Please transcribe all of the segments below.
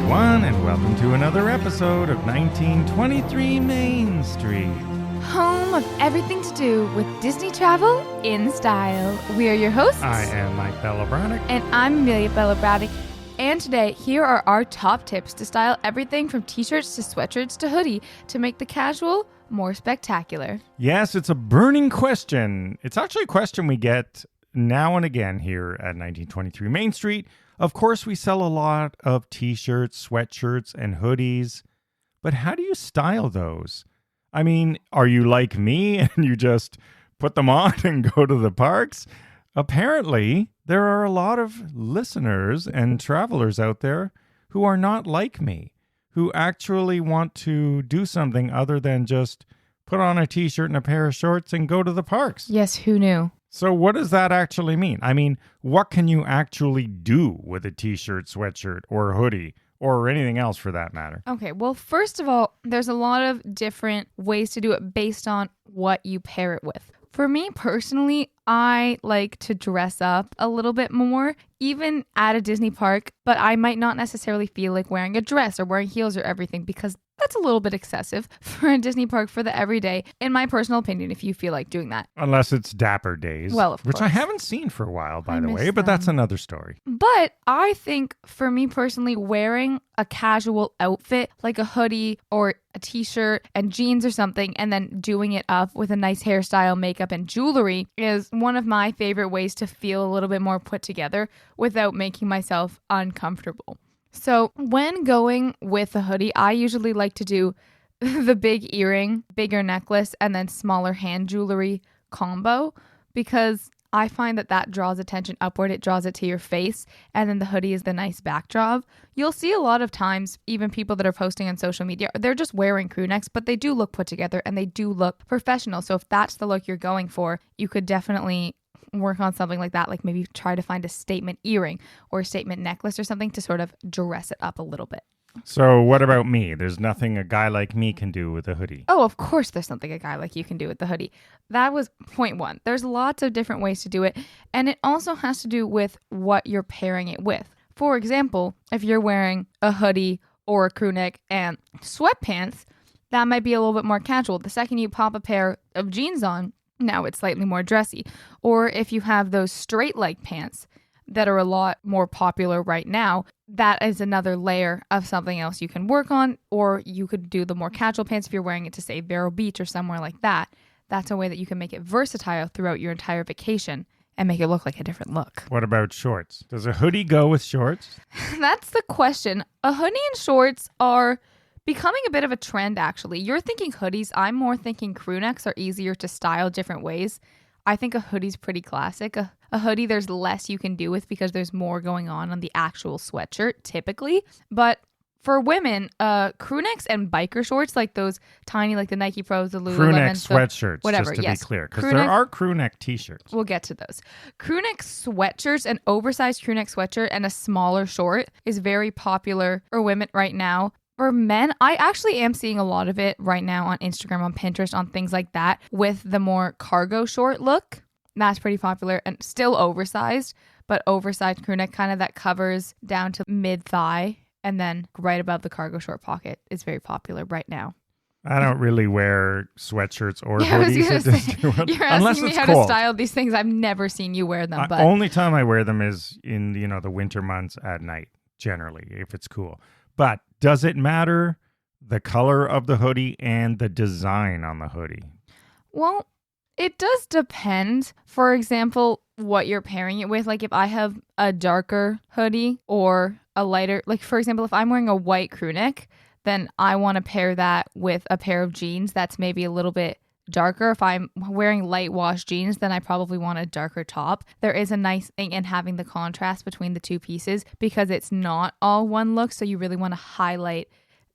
everyone, and welcome to another episode of 1923 Main Street. Home of everything to do with Disney travel in style. We are your hosts. I am Mike Belobradic. And I'm Amelia Belobradic. And today, here are our top tips to style everything from t-shirts to sweatshirts to hoodie to make the casual more spectacular. Yes, it's a burning question. It's actually a question we get now and again here at 1923 Main Street. Of course, we sell a lot of t-shirts, sweatshirts, and hoodies. But how do you style those? I mean, are you like me and you just put them on and go to the parks? Apparently, there are a lot of listeners and travelers out there who are not like me, who actually want to do something other than just put on a t-shirt and a pair of shorts and go to the parks. Yes, who knew? So what does that actually mean? I mean, what can you actually do with a t-shirt, sweatshirt, or a hoodie, or anything else for that matter? Okay, well, first of all, there's a lot of different ways to do it based on what you pair it with. For me personally, I like to dress up a little bit more, even at a Disney park, but I might not necessarily feel like wearing a dress or wearing heels or everything because that's a little bit excessive for a Disney park for the everyday, in my personal opinion, if you feel like doing that. Unless it's Dapper Days, well, of which course. I haven't seen for a while, by the way, miss but that's them. another story. But I think for me personally, wearing a casual outfit like a hoodie or a t-shirt and jeans or something, and then doing it up with a nice hairstyle, makeup, and jewelry is one of my favorite ways to feel a little bit more put together without making myself uncomfortable. So when going with a hoodie, I usually like to do the big earring, bigger necklace, and then smaller hand jewelry combo because I find that draws attention upward. It draws it to your face, and then the hoodie is the nice backdrop. You'll see a lot of times, even people that are posting on social media, they're just wearing crew necks, but they do look put together and they do look professional. So if that's the look you're going for, you could definitely work on something like that, like maybe try to find a statement earring or a statement necklace or something to sort of dress it up a little bit. So what about me? There's nothing a guy like me can do with a hoodie. Oh, of course there's something a guy like you can do with the hoodie. That was point one. There's lots of different ways to do it, and it also has to do with what you're pairing it with. For example, if you're wearing a hoodie or a crew neck and sweatpants, that might be a little bit more casual. The second you pop a pair of jeans on, now it's slightly more dressy. Or if you have those straight leg pants that are a lot more popular right now, that is another layer of something else you can work on. Or you could do the more casual pants if you're wearing it to, say, Vero Beach or somewhere like that. That's a way that you can make it versatile throughout your entire vacation and make it look like a different look. What about shorts? Does a hoodie go with shorts? That's the question. A hoodie and shorts are becoming a bit of a trend, actually. You're thinking hoodies. I'm more thinking crew necks are easier to style different ways. I think a hoodie's pretty classic. A hoodie, there's less you can do with because there's more going on the actual sweatshirt, typically. But for women, crew necks and biker shorts, like those tiny, like the Nike Pros, the Lululemon. Crew neck sweatshirts, whatever, just to yes. be clear. Because there are crew neck t-shirts. We'll get to those. Crew neck sweatshirts, an oversized crew neck sweatshirt and a smaller short is very popular for women right now. For men, I actually am seeing a lot of it right now on Instagram, on Pinterest, on things like that with the more cargo short look. That's pretty popular and still oversized, but oversized crew neck kind of that covers down to mid-thigh and then right above the cargo short pocket is very popular right now. I don't really wear sweatshirts or I was hoodies gonna at this say, point. you're Unless asking me it's how cold. to style these things. I've never seen you wear them. But Only time I wear them is in the winter months at night, generally, if it's cool. But does it matter the color of the hoodie and the design on the hoodie? Well, it does depend. For example, what you're pairing it with. Like if I have a darker hoodie or a lighter, like for example, if I'm wearing a white crew neck, then I want to pair that with a pair of jeans that's maybe a little bit darker. If I'm wearing light wash jeans, then I probably want a darker top. There is a nice thing in having the contrast between the two pieces because it's not all one look. So you really want to highlight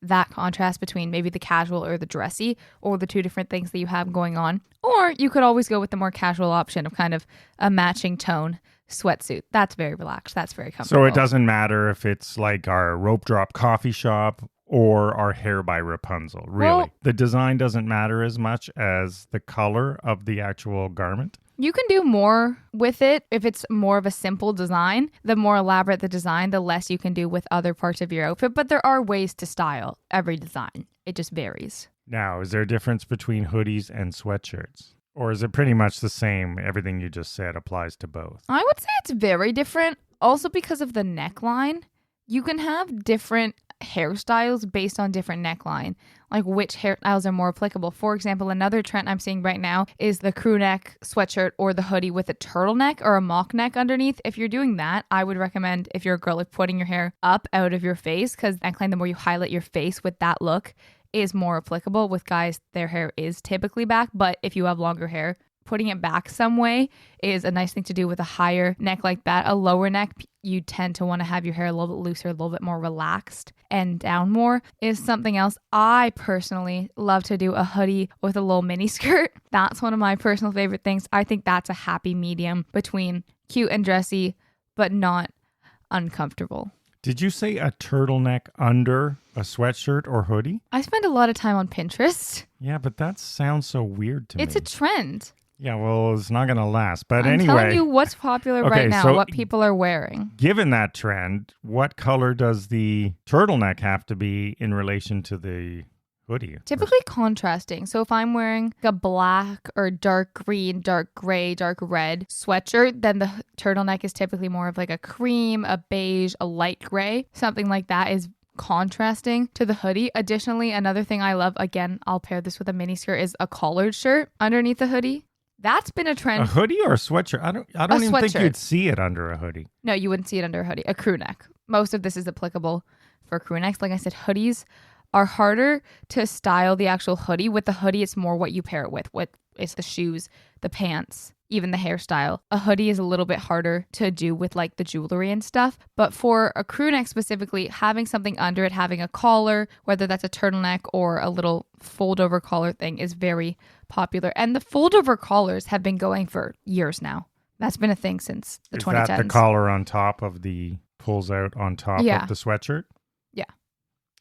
that contrast between maybe the casual or the dressy or the two different things that you have going on. Or you could always go with the more casual option of kind of a matching tone sweatsuit. That's very relaxed. That's very comfortable. So it doesn't matter if it's like our rope drop coffee shop or our hair by Rapunzel, really. Well, the design doesn't matter as much as the color of the actual garment. You can do more with it if it's more of a simple design. The more elaborate the design, the less you can do with other parts of your outfit. But there are ways to style every design. It just varies. Now, is there a difference between hoodies and sweatshirts? Or is it pretty much the same? Everything you just said applies to both. I would say it's very different. Also because of the neckline. You can have different hairstyles based on different neckline, like which hairstyles are more applicable. For example, another trend I'm seeing right now is the crew neck sweatshirt or the hoodie with a turtleneck or a mock neck underneath. If you're doing that, I would recommend, if you're a girl, like putting your hair up out of your face, because neckline, the more you highlight your face with that look, is more applicable. With guys, their hair is typically back, but if you have longer hair, putting it back some way is a nice thing to do with a higher neck like that. A lower neck, you tend to want to have your hair a little bit looser, a little bit more relaxed and down more, is something else. I personally love to do a hoodie with a little mini skirt. That's one of my personal favorite things. I think that's a happy medium between cute and dressy, but not uncomfortable. Did you say a turtleneck under a sweatshirt or hoodie? I spend a lot of time on Pinterest. Yeah, but that sounds so weird to me. It's a trend. Yeah, well, it's not going to last. But I'm anyway. telling you what's popular right now, so what people are wearing. Given that trend, what color does the turtleneck have to be in relation to the hoodie? Typically contrasting. So if I'm wearing a black or dark green, dark gray, dark red sweatshirt, then the turtleneck is typically more of like a cream, a beige, a light gray. Something like that is contrasting to the hoodie. Additionally, another thing I love, again, I'll pair this with a mini skirt, is a collared shirt underneath the hoodie. That's been a trend. A hoodie or a sweatshirt? I don't even think you'd see it under a hoodie. No, you wouldn't see it under a hoodie. A crew neck. Most of this is applicable for crew necks. Like I said, hoodies are harder to style the actual hoodie. With the hoodie, it's more what you pair it with. It's the shoes, the pants, even the hairstyle. A hoodie is a little bit harder to do with like the jewelry and stuff. But for a crew neck specifically, having something under it, having a collar, whether that's a turtleneck or a little fold over collar thing, is very popular. And the fold over collars have been going for years now. That's been a thing since the 2010s. Is that the collar on top of the, pulls out on top of the sweatshirt? Yeah.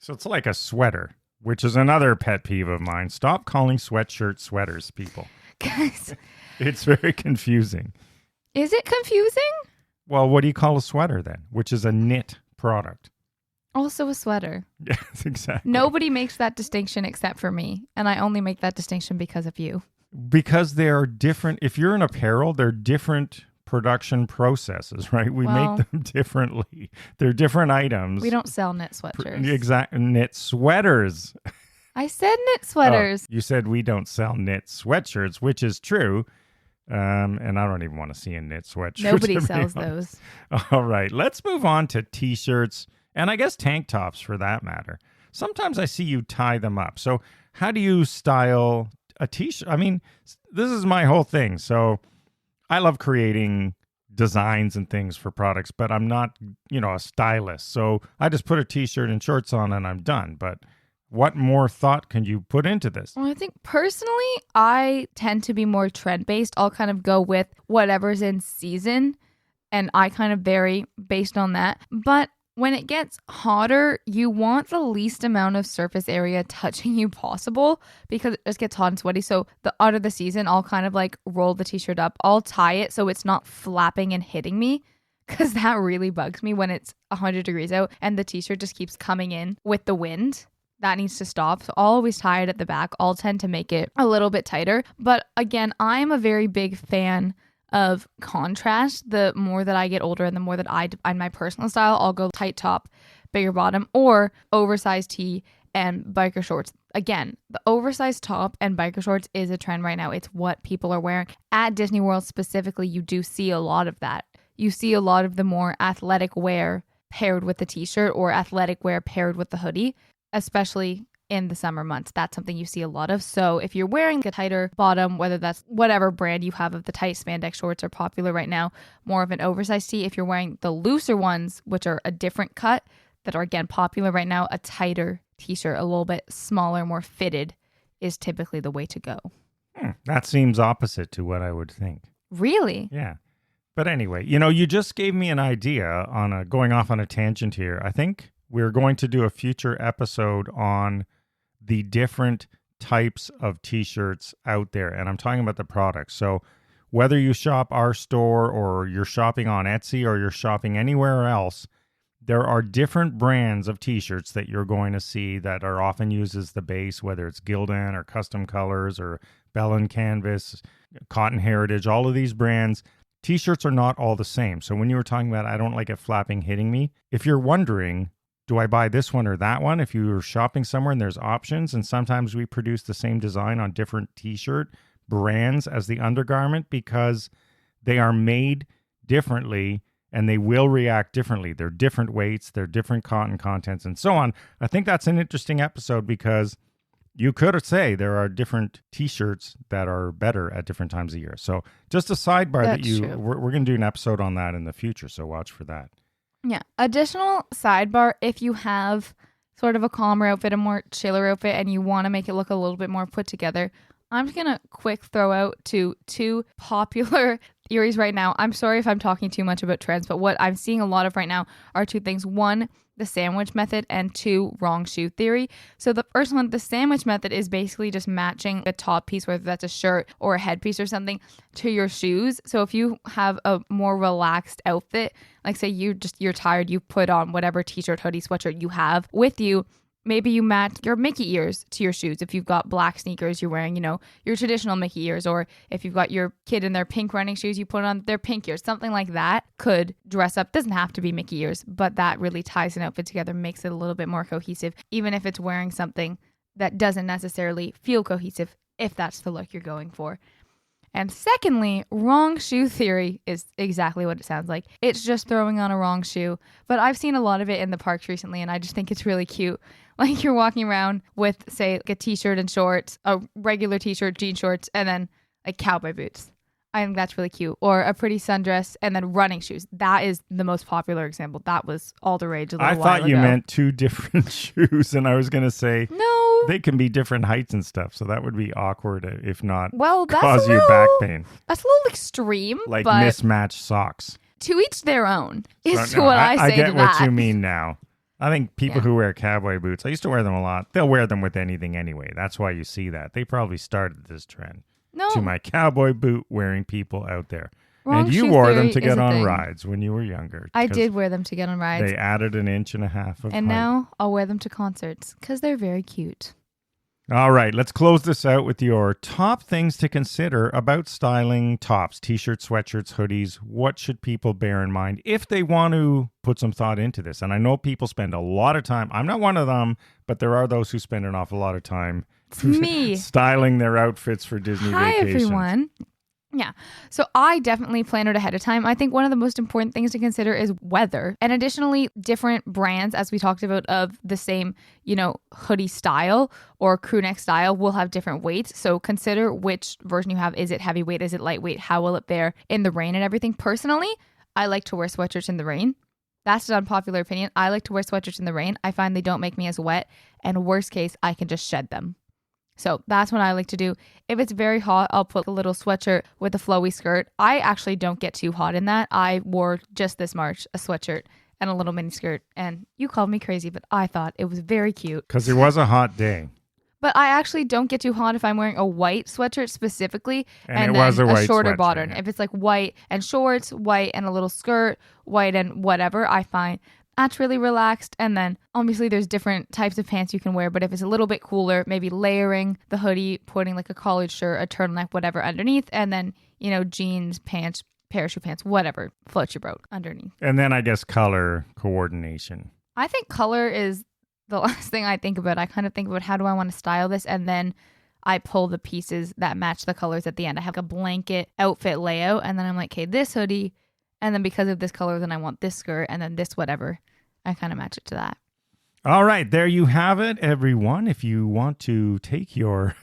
So it's like a sweater, which is another pet peeve of mine. Stop calling sweatshirts sweaters, people. Guys. It's very confusing. Is it confusing? Well, what do you call a sweater then? Which is a knit product. Also a sweater. Yes, exactly. Nobody makes that distinction except for me. And I only make that distinction because of you. Because they are different. If you're in apparel, they're different production processes, right? We make them differently. They're different items. We don't sell knit sweatshirts. Knit sweaters. I said knit sweaters. You said we don't sell knit sweatshirts, which is true. And I don't even want to see a knit sweatshirt. Nobody sells those. All right, let's move on to t-shirts and I guess tank tops for that matter. Sometimes I see you tie them up. So how do you style a t-shirt? I mean, this is my whole thing. So I love creating designs and things for products, but I'm not, a stylist. So I just put a t-shirt and shorts on and I'm done. But what more thought can you put into this? Well, I think personally, I tend to be more trend-based. I'll kind of go with whatever's in season, and I kind of vary based on that. But when it gets hotter, you want the least amount of surface area touching you possible because it just gets hot and sweaty. So the hotter the season, I'll kind of like roll the t-shirt up. I'll tie it so it's not flapping and hitting me because that really bugs me when it's 100 degrees out and the t-shirt just keeps coming in with the wind. That needs to stop. So I'll always tie it at the back. I'll tend to make it a little bit tighter. But again, I'm a very big fan of contrast. The more that I get older and the more that I define my personal style, I'll go tight top, bigger bottom, or oversized tee and biker shorts. Again, the oversized top and biker shorts is a trend right now. It's what people are wearing. At Disney World specifically, you do see a lot of that. You see a lot of the more athletic wear paired with the t-shirt or athletic wear paired with the hoodie, especially in the summer months. That's something you see a lot of. So if you're wearing a tighter bottom, whether that's whatever brand you have of the tight spandex shorts are popular right now, more of an oversized tee. If you're wearing the looser ones, which are a different cut that are again popular right now, a tighter t-shirt, a little bit smaller, more fitted is typically the way to go. That seems opposite to what I would think. Really? Yeah. But anyway, you just gave me an idea on going off on a tangent here. I think we're going to do a future episode on the different types of t-shirts out there. And I'm talking about the products. So whether you shop our store or you're shopping on Etsy or you're shopping anywhere else, there are different brands of t-shirts that you're going to see that are often used as the base, whether it's Gildan or Custom Colors or Bell & Canvas, Cotton Heritage, all of these brands. T-shirts are not all the same. So when you were talking about I don't like it flapping hitting me, if you're wondering, do I buy this one or that one? If you're shopping somewhere and there's options, and sometimes we produce the same design on different t-shirt brands as the undergarment because they are made differently and they will react differently. They're different weights, they're different cotton contents, and so on. I think that's an interesting episode because you could say there are different t-shirts that are better at different times of year. So just a sidebar we're going to do an episode on that in the future, so watch for that. Yeah. Additional sidebar, if you have sort of a calmer outfit, a more chiller outfit, and you want to make it look a little bit more put together, I'm just going to quick throw out to two popular theories right now. I'm sorry if I'm talking too much about trends, but what I'm seeing a lot of right now are two things. One, the sandwich method, and two, wrong shoe theory. So the first one, the sandwich method, is basically just matching a top piece, whether that's a shirt or a headpiece or something, to your shoes. So if you have a more relaxed outfit, like say you're tired, you put on whatever t-shirt, hoodie, sweatshirt you have with you. Maybe you match your Mickey ears to your shoes. If you've got black sneakers, you're wearing, your traditional Mickey ears. Or if you've got your kid in their pink running shoes, you put on their pink ears. Something like that could dress up. Doesn't have to be Mickey ears, but that really ties an outfit together, makes it a little bit more cohesive, even if it's wearing something that doesn't necessarily feel cohesive, if that's the look you're going for. And secondly, wrong shoe theory is exactly what it sounds like. It's just throwing on a wrong shoe. But I've seen a lot of it in the parks recently, and I just think it's really cute. Like you're walking around with, say, like a t-shirt and shorts, a regular t-shirt, jean shorts, and then like cowboy boots. I think that's really cute. Or a pretty sundress and then running shoes. That is the most popular example. That was all the rage a little while ago. I thought you meant two different shoes, and I was going to say no, they can be different heights and stuff, so that would be awkward if not that's cause you back pain. That's a little extreme. Like but mismatched socks. To each their own is No, what I say I get to what that. you mean now. I think people who wear cowboy boots, I used to wear them a lot. They'll wear them with anything anyway. That's why you see that. They probably started this trend. No. To my cowboy boot wearing people out there. Wrong and you shoe wore them theory to is get a on thing. rides when you were younger. I did wear them to get on rides. They added 1.5 inches of and height. now I'll wear them to concerts because they're very cute. All right, let's close this out with your top things to consider about styling tops, t-shirts, sweatshirts, hoodies. What should people bear in mind if they want to put some thought into this? And I know people spend a lot of time. I'm not one of them, but there are those who spend an awful lot of time It's me. styling their outfits for Disney vacations. Hi, everyone. Yeah. So I definitely plan it ahead of time. I think one of the most important things to consider is weather. And additionally, different brands, as we talked about, of the same, hoodie style or crew neck style will have different weights. So consider which version you have. Is it heavyweight? Is it lightweight? How will it bear in the rain and everything? Personally, I like to wear sweatshirts in the rain. That's an unpopular opinion. I like to wear sweatshirts in the rain. I find they don't make me as wet. And worst case, I can just shed them. So that's what I like to do. If it's very hot, I'll put a little sweatshirt with a flowy skirt. I actually don't get too hot in that. I wore just this March a sweatshirt and a little mini skirt. And you called me crazy, but I thought it was very cute. Because it was a hot day. But I actually don't get too hot if I'm wearing a white sweatshirt specifically. And it then was a white shorter sweatshirt, bottom. yeah. If it's like white and shorts, white and a little skirt, white and whatever, I find that's really relaxed. And then obviously there's different types of pants you can wear, but if it's a little bit cooler, maybe layering the hoodie, putting like a collared shirt, a turtleneck, whatever underneath, and then, jeans, pants, parachute pants, whatever floats your boat underneath. And then I guess color coordination. I think color is the last thing I think about. I kind of think about how do I want to style this, and then I pull the pieces that match the colors at the end. I have a blanket outfit layout, and then I'm like, okay, this hoodie, and then because of this color, then I want this skirt, and then this whatever. I kind of match it to that. All right, there you have it, everyone. If you want to take your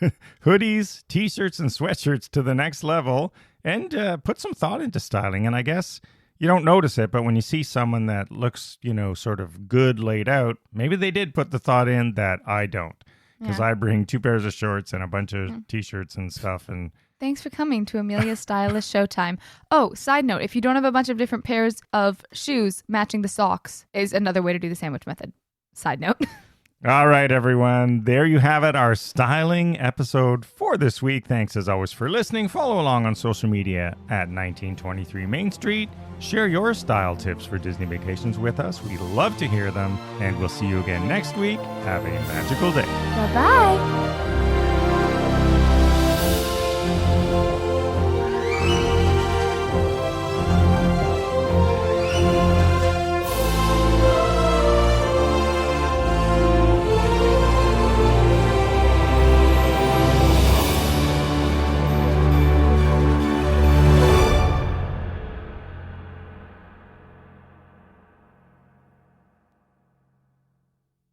hoodies, t-shirts, and sweatshirts to the next level and put some thought into styling, and I guess you don't notice it, but when you see someone that looks, sort of good laid out, maybe they did put the thought in that I don't. Because I bring 2 pairs of shorts and a bunch of t-shirts and stuff. And thanks for coming to Amelia's Stylist Showtime. Oh, side note, if you don't have a bunch of different pairs of shoes, matching the socks is another way to do the sandwich method. Side note. All right, everyone. There you have it, our styling episode for this week. Thanks as always for listening. Follow along on social media at 1923 Main Street. Share your style tips for Disney vacations with us. We love to hear them. And we'll see you again next week. Have a magical day. Bye-bye.